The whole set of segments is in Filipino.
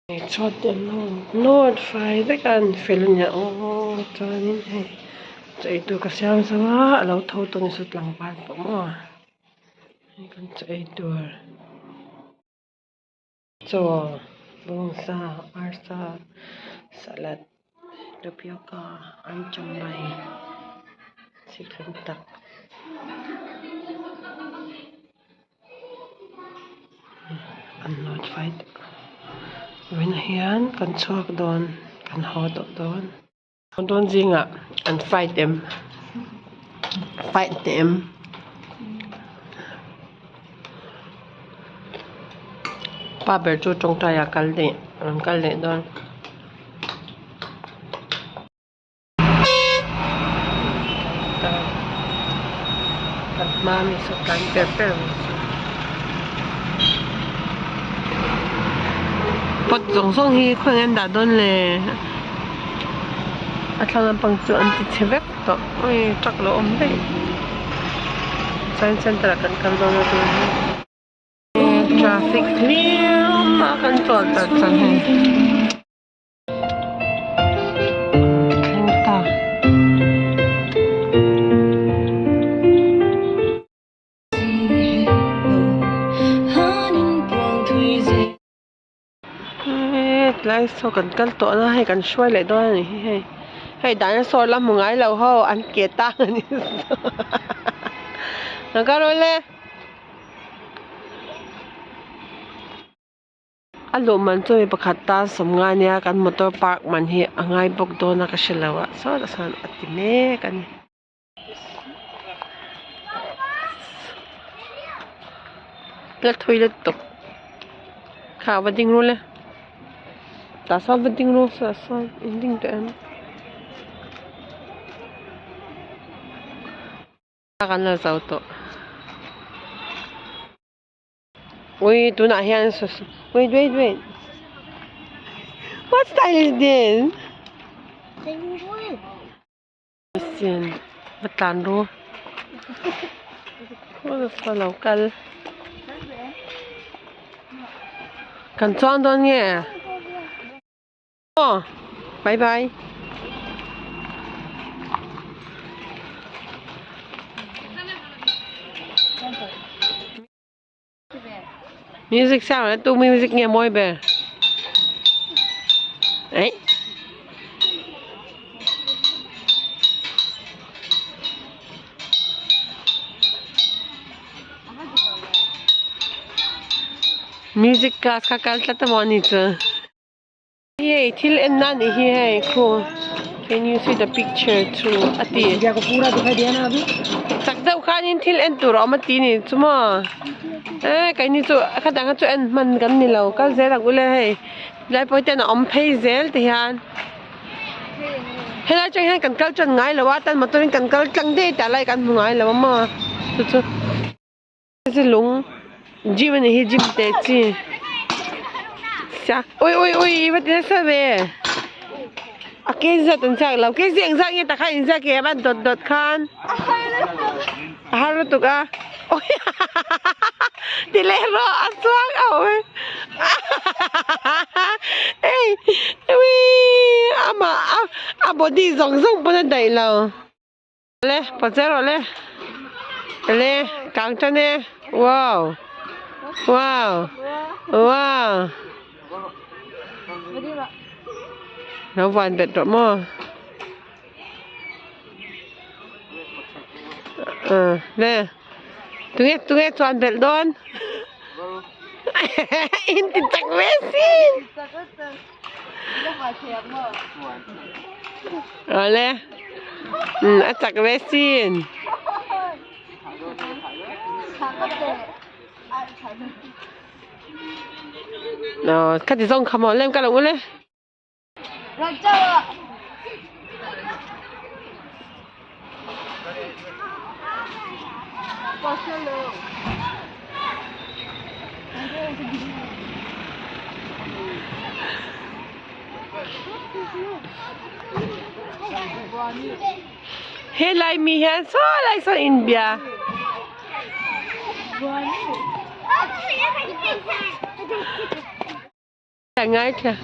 Chót tiền nốt phải tất cả phải luôn nhở cho nên hay chạy từ cái xe sao á lâu thâu tôi sụt lòng bàn bỗng mà con chạy từ cho bông sa arsa salad tapioca ăn trong mày xịt lên tắc ăn nốt phải bên hiền con chót đòn con hot đòn con đòn gì ngạ ăn fight them pa ber chu trong trai kal le don kat mami so kan pepper pot zong song hi khong en da don le atlang pang chu an ti chevek to oi tak lo om dei san center kan don tu traffic clear ma kan chot ta chang hai ta lại so kan to na hay kan shwai lại đó này hay dinosaur lam mungai lo ho an ke ta ni na ka rồi le alo man choi pakhat ta somnga nia kan motor park man hi angai bok do na ka shelawa so da san atime kan la toilet to kha wading ru le ta sa wading ru sa ending to em kan la zau to wait do not hear wait what style is this sin batan ru ko sa local kan chon don nge oh bye bye music sao đấy tu music nghe môi bè đấy music class ka kal ta moni cha ye thil en na ni hi hai cool can you see the picture too ati India को पूरा दिखाई दिया ना अभी tak dau khan in thil en tur ma ti ni chuma cái này chỗ khách đang chỗ anh mình gần như là cái dễ là cái này lại bây giờ nó om pay dễ thì han hay là cho anh cần câu chân ngay là quá tên mà tôi cần câu chân đi trả lại cần ngay là mà chút cái lúng gym này gym tệ chi sao ôi vậy thì sao vậy à cái gì tận sao là cái gì anh như ta khai ra kìa bạn đột khan haro tụ à ôi thì lẽ rõ ăn xuống ôi ê ui mà body rong rong bên đây là lẽ bắt giờ rồi lẽ càng chân nè wow nó van bệt rồi mà nè tụi nghe toàn bệt đón inti tak mesin oleh acak mesin no kan di song kamo lem ka lo le Hey, like me here, so like so India. แต่ง่ายค่ะ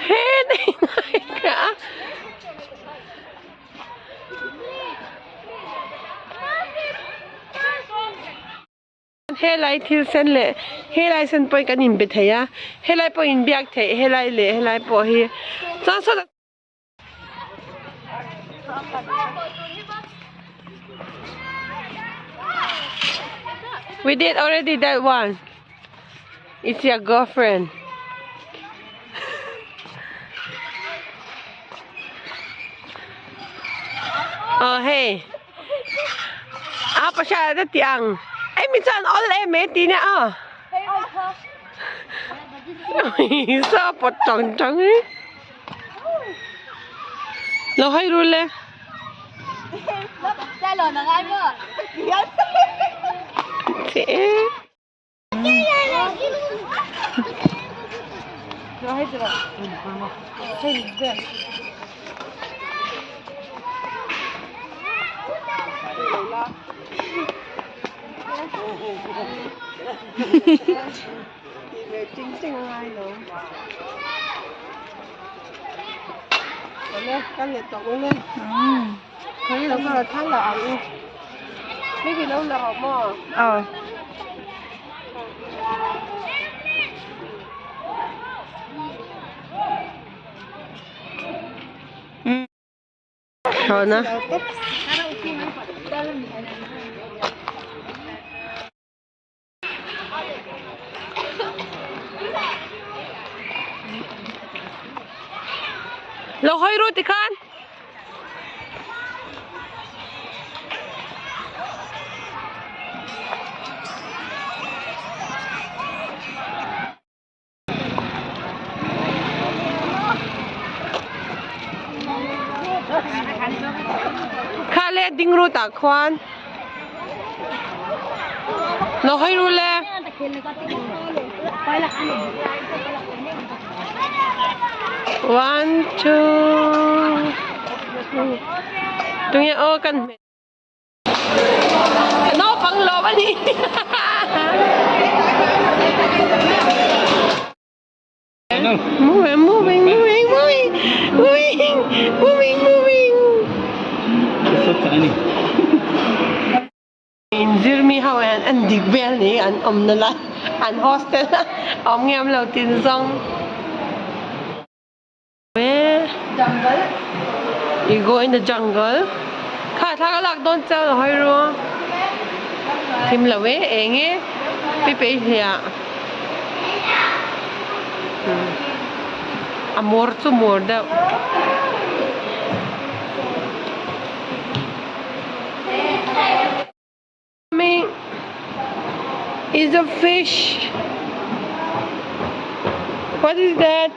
เฮ้ได้ไงคะเฮลัยที่เส้นเละเฮลัยเส้นปอยกันอินเบทเฮียเฮลัยปอยอินเบียกเทเฮลัยเละเฮลัยปอยเฮียจ้าสุด We did already that one. It's your girlfriend. Oh hey. Apa siya ada tiang? Minsan all meti niya ah. Isa potong chong eh. Lo hay rule. Salo na nga mo. Cái liệt tộc lên thấy nó là tháng là ăn mấy cái lâu là học mò thôi nè لو خيرو تكان خالد دينغرو تاكوان لو خيرو له One, two. Tunggu oh kan. No panglo ba ni? Moving. So tiny. Injir mi hawan an digbel ni an nala an hostel ngam lo tin song. Jungle. You go in the jungle. Khá thắc lạc đón chơi là hơi rồi. Thêm là về ế nghe. Bị hìa. Amor to more đâu. Is a fish. What is that?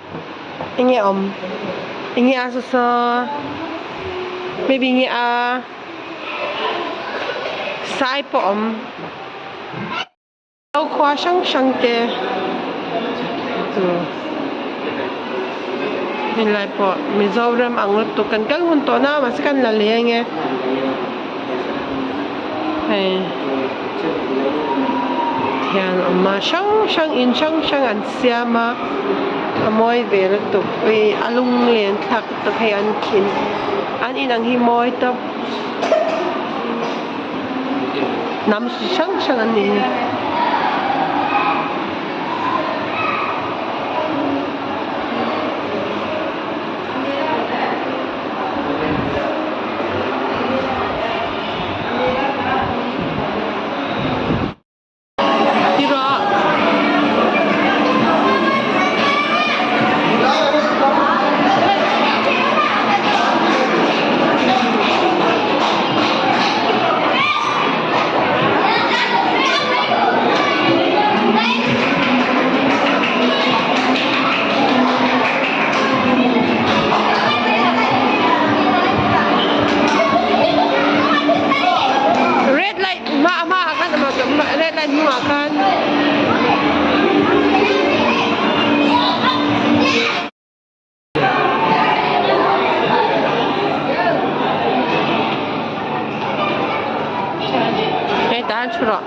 Ini asa maybe ini sai po Tao khóa sang te. Nilai po Mizoram ang lutukan kal hunto na maskan lalenge. Hey. Yan amma sang an siama amoy về tục về alung liền thạc tập hay ăn chín ăn in ăn hi môi tập nằm sáng ăn đi Ran churo.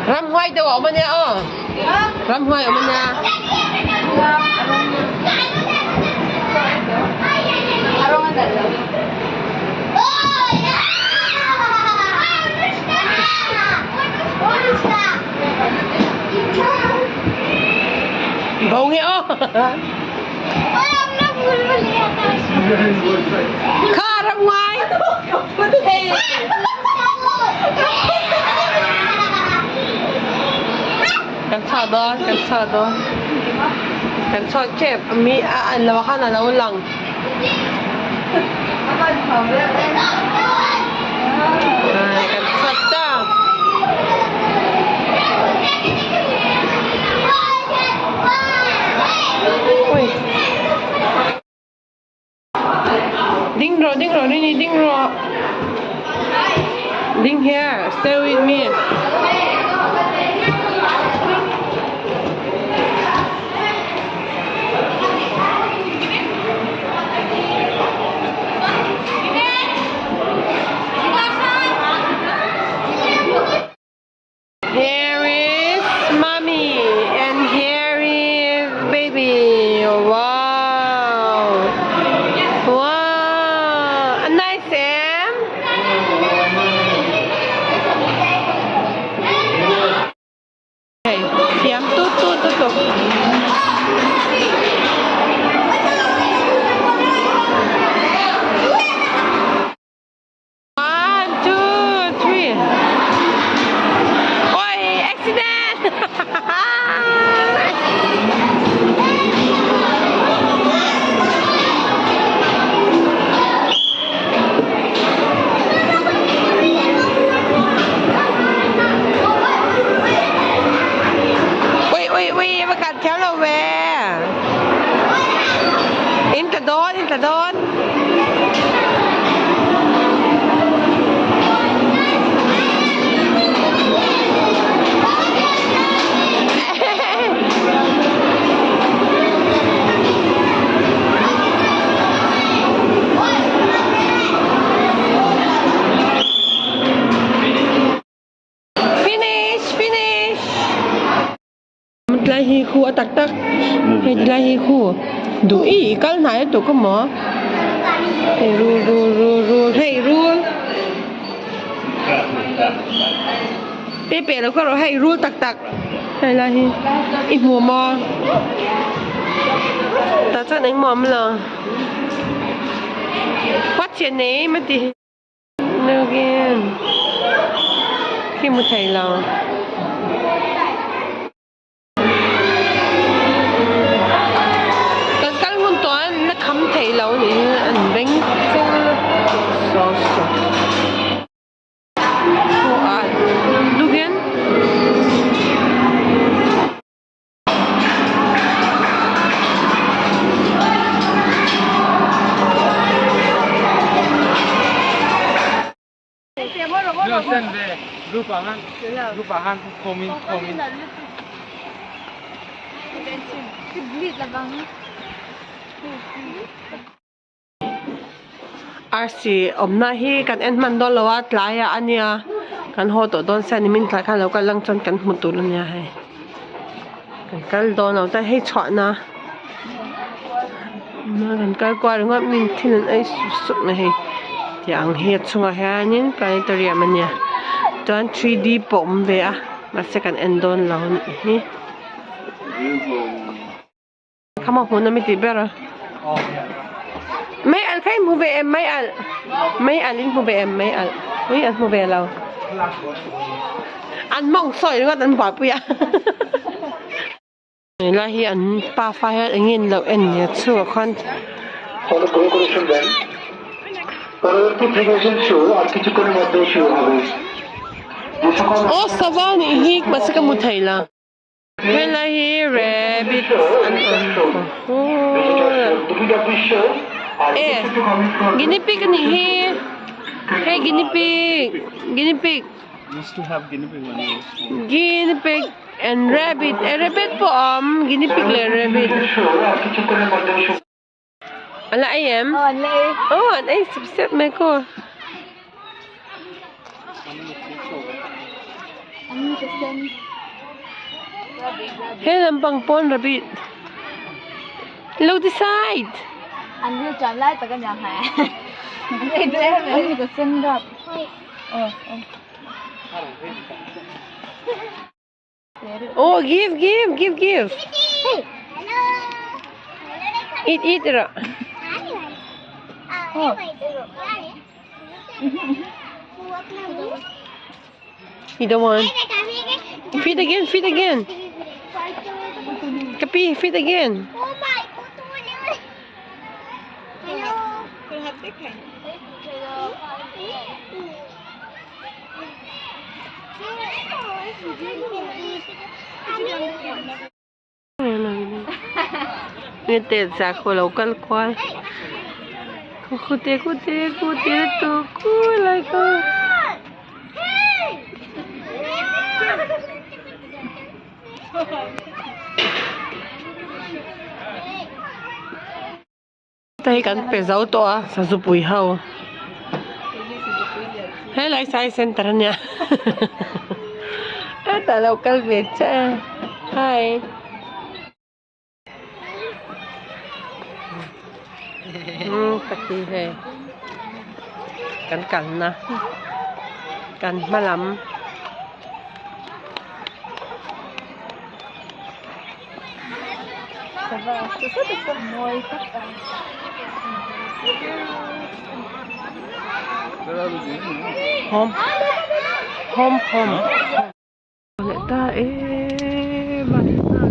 Ram hoai đâu ở bên nha Ram hoai ở bên nha. Bầu nghe Kha ra ngoài. Kan sa chef mi an lawa ka na lawa lang. Ay, kan sa ta. Uy. Ding ro, Rini, ding ro. Ding here, stay with me. Here is mommy and here is baby. Wow. Wow. A nice Em. Hey, siam tu. One, two, three. Oi, accident! Wait, mà cắt chéo đâu về. In cả đón. Finish. Lahi khu tak hay lahi khu đủ ý cái này tụi có mỏ hey rule Pepe là có rồi hey rule tak hay lahi ít mùa mò ta chắc đánh mò là phát triển này mà thì nữa kia khi một thầy là khăm thầy lâu thì anh bánh so đu viên lupahan komin RC omna hi kan en man do lawa tlaya ania kan ho to don san min thla khan lo ka lang chon kan hmu tur ania hai kan kal do no ta hei chwa na kan kal kwa ringa min thilin ai su na hei tiang he chunga hanin planetarium ania ton 3D pom ve a ma se kan en don lo ni kama huna mi ti bera mấy anh thấy mua về em mấy anh đến mua về em mấy anh mua về lâu anh mong soi nữa anh bỏ bia là hi anh pa phai anh nhìn lâu anh nhớ chua con ô sao vậy hi mà sẽ có một thầy là hay là hi rabbit guinea pig ni he. Hey guinea pig. Used to have guinea pig when I was small. Guinea pig and rabbit. Rabbit po, guinea pig le rabbit. Ala ayam? Oh, anh Lê. Oh, an ay sip me ko. Anh sẽ xem. Hey, lampang pon rabbit. Low the side. Anh đưa trả lại tại cái nhà hàng. Đây đây anh có xem gặp. Oh, give. Eat ra. You don't want. Feed again. Kapi, feed again. Nghe tên ra khổ lâu cân quay. Khu tê tu cúi lại cơ. Tay cắn phải giấu to, sao giúp bùi hầu. Hay lại sai center nha. Tại lâu cân Việt cha. Hi. Pati he. Cắn na. Cắn ma lắm. Home. Balita balita.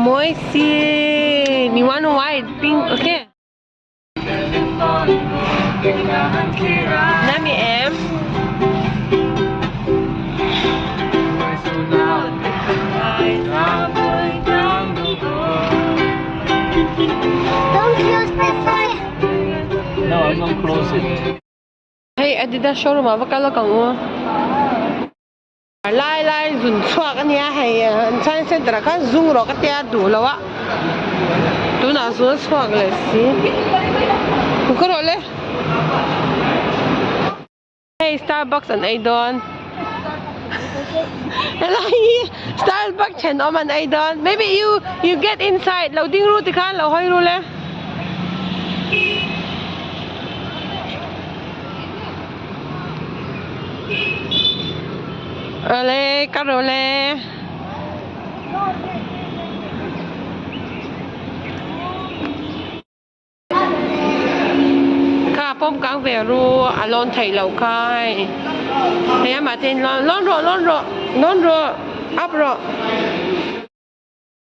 Moisi, you want white, pink, okay. Nami em. Don't close the fire. No, I don't close it. Hey, Adidas showroom à, bakal kang mo. Lai zun chua ka niya hay chan center ka zung ro ka tia du lawa. Tu na zun chua le si. Ko ro le. Hey, Starbucks and Aidon. Lai Starbucks chen om an Aidon. Maybe you get inside. Loading route ka lo hoy ru le. Ole, Carole. Ka pom kang về ru alon thầy lầu khai. Thế mà tên lon ro up ro.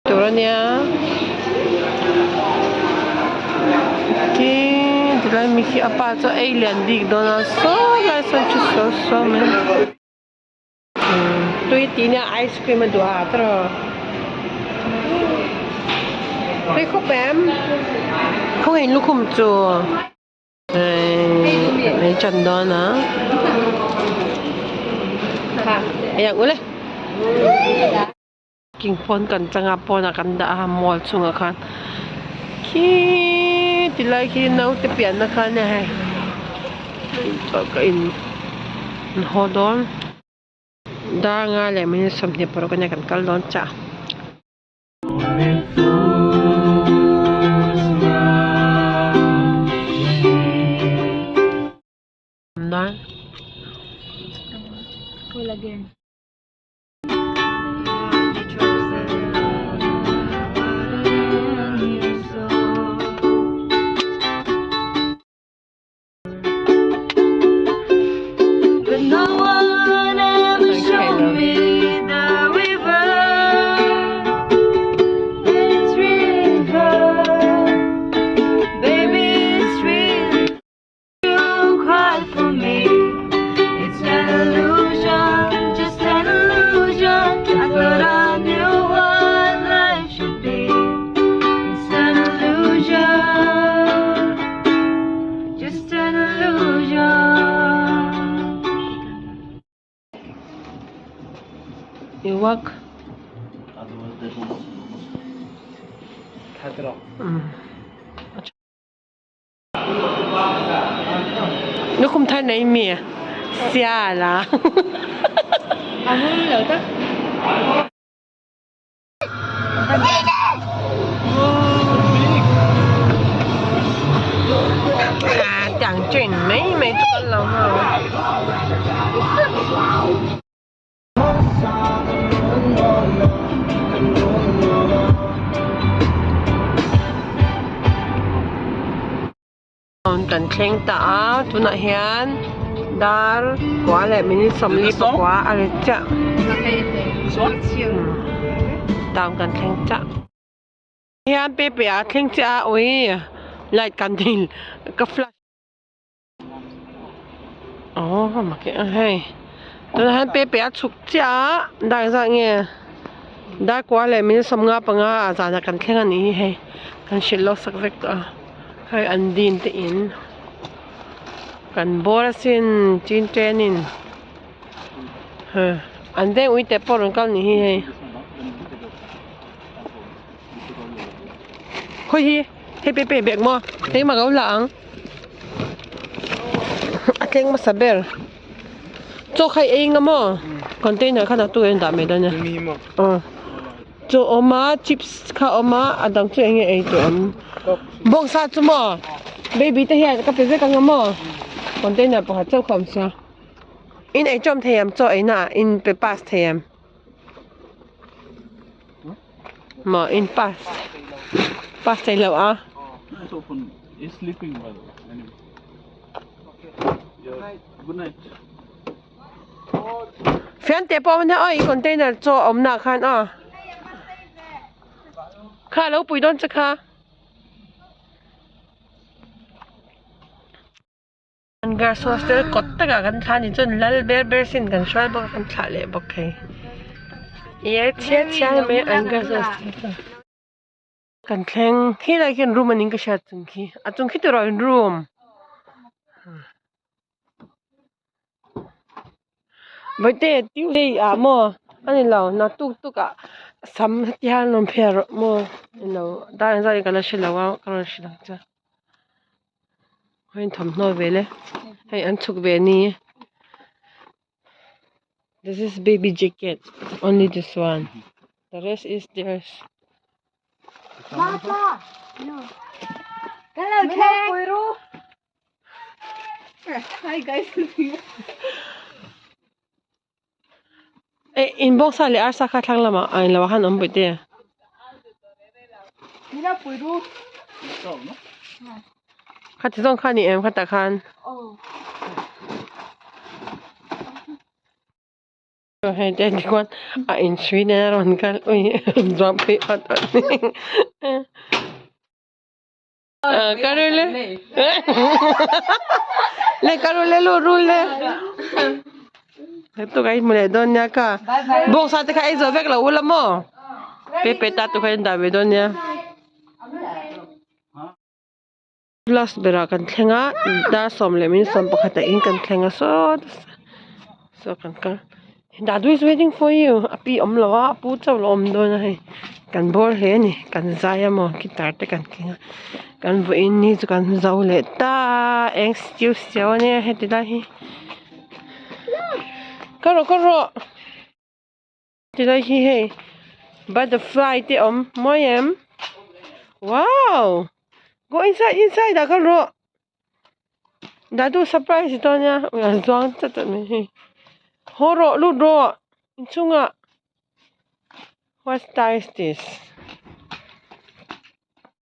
Tụi nó nha. Thì lại mình khi apa cho alien đi đó là số lại sao chút số mình. Tôi tí nha ice cream mà đùa rồi. Tôi khúc bém. Không hình lúc không chùa. Này chân đó nè. Ayan uli. King pon kan tanga pon akan da mall sunga kan. Ki tilai ki nau te pian na kan hai. To ka in hodon. Da nga le min som ne poro kanya kan kal don cha. Dan Again. Khadra. Nó không thấy này mía xa là Ông muốn lựa tức. à chẳng chuyện mấy mấy chút con lòng hả cần khen ta tu na hian dar quá lệ mình sắm li quá à chả tao cần khen chả hian pe pe à khen chả ôi lại cần thì cái flash mà cái hay tôi hian pe pe chụp chả đại ra nghe đã quá lệ mình sắm ngã bằng ngã à ra cần khen anh ấy hay cần xin lỗi sắc vẹt à hay anh din te in kan bora sin chin trenin anh đây uy te por kal ni hi hoi hi he pe pe bek mo he ma gau lang ateng ma saber cho khai ei nga mo container khana tu en da me da ne cho oma chips kha oma adang chu enge ei to am bong sa chu mo baby te hian ka pe ve ka nga mo container pa chau khom sa in ei chom them cho ei na in pe pass them ma in pass tai lo a It's open. He's sleeping, by the way. Anyway. Yeah. Good night. phian te po na oi container cho om na khan a kha lo pui don cha kha an gar hostel kotta kan thla ni chun lal ber sin kan shwal bok kan thla le bok thei ye chia me an gar hostel kan thleng khi lai ken room aning ka sha chung khi a chung khi to ro in room vậy thì tiêu đi à mò anh lâu na tu cả sắm thì han làm phèo mò lâu đang ra cái là xin lâu cái là xin lâu chứ hay thầm nói về đấy hay ăn chụp về nè this is baby jacket only this one the rest is theirs Papa. No. Hello, Ted. Hi guys. inbox à lẽ asa khát thang lama anh là han om bự tê Mira puiru. So, no? khát thì trong khát ni em khát ta khan Oh. hay để đi quan à in Sweden rồi kan ôi drop it at Carole le Carole lo rule tu kai mule don nya ka bong sa te kai zo vek la ula mo pe ta tu kai da be don nya plus bera kan thenga da som le min som pakhata in kan thenga so kan Dadu is waiting for you. Api lawa apu chaw lom do na hai. Kan bor he ni kan zaya mo kitar te kan kinga. Kan vo in ni chu kan zau le ta eng stew ne he ti da hi. Karo. Ti da hi he. Butterfly te moyem. Wow. Go inside da karo. Dadu surprise to nya. Uya zwang ta me hi. Horo ludro inchunga what style is this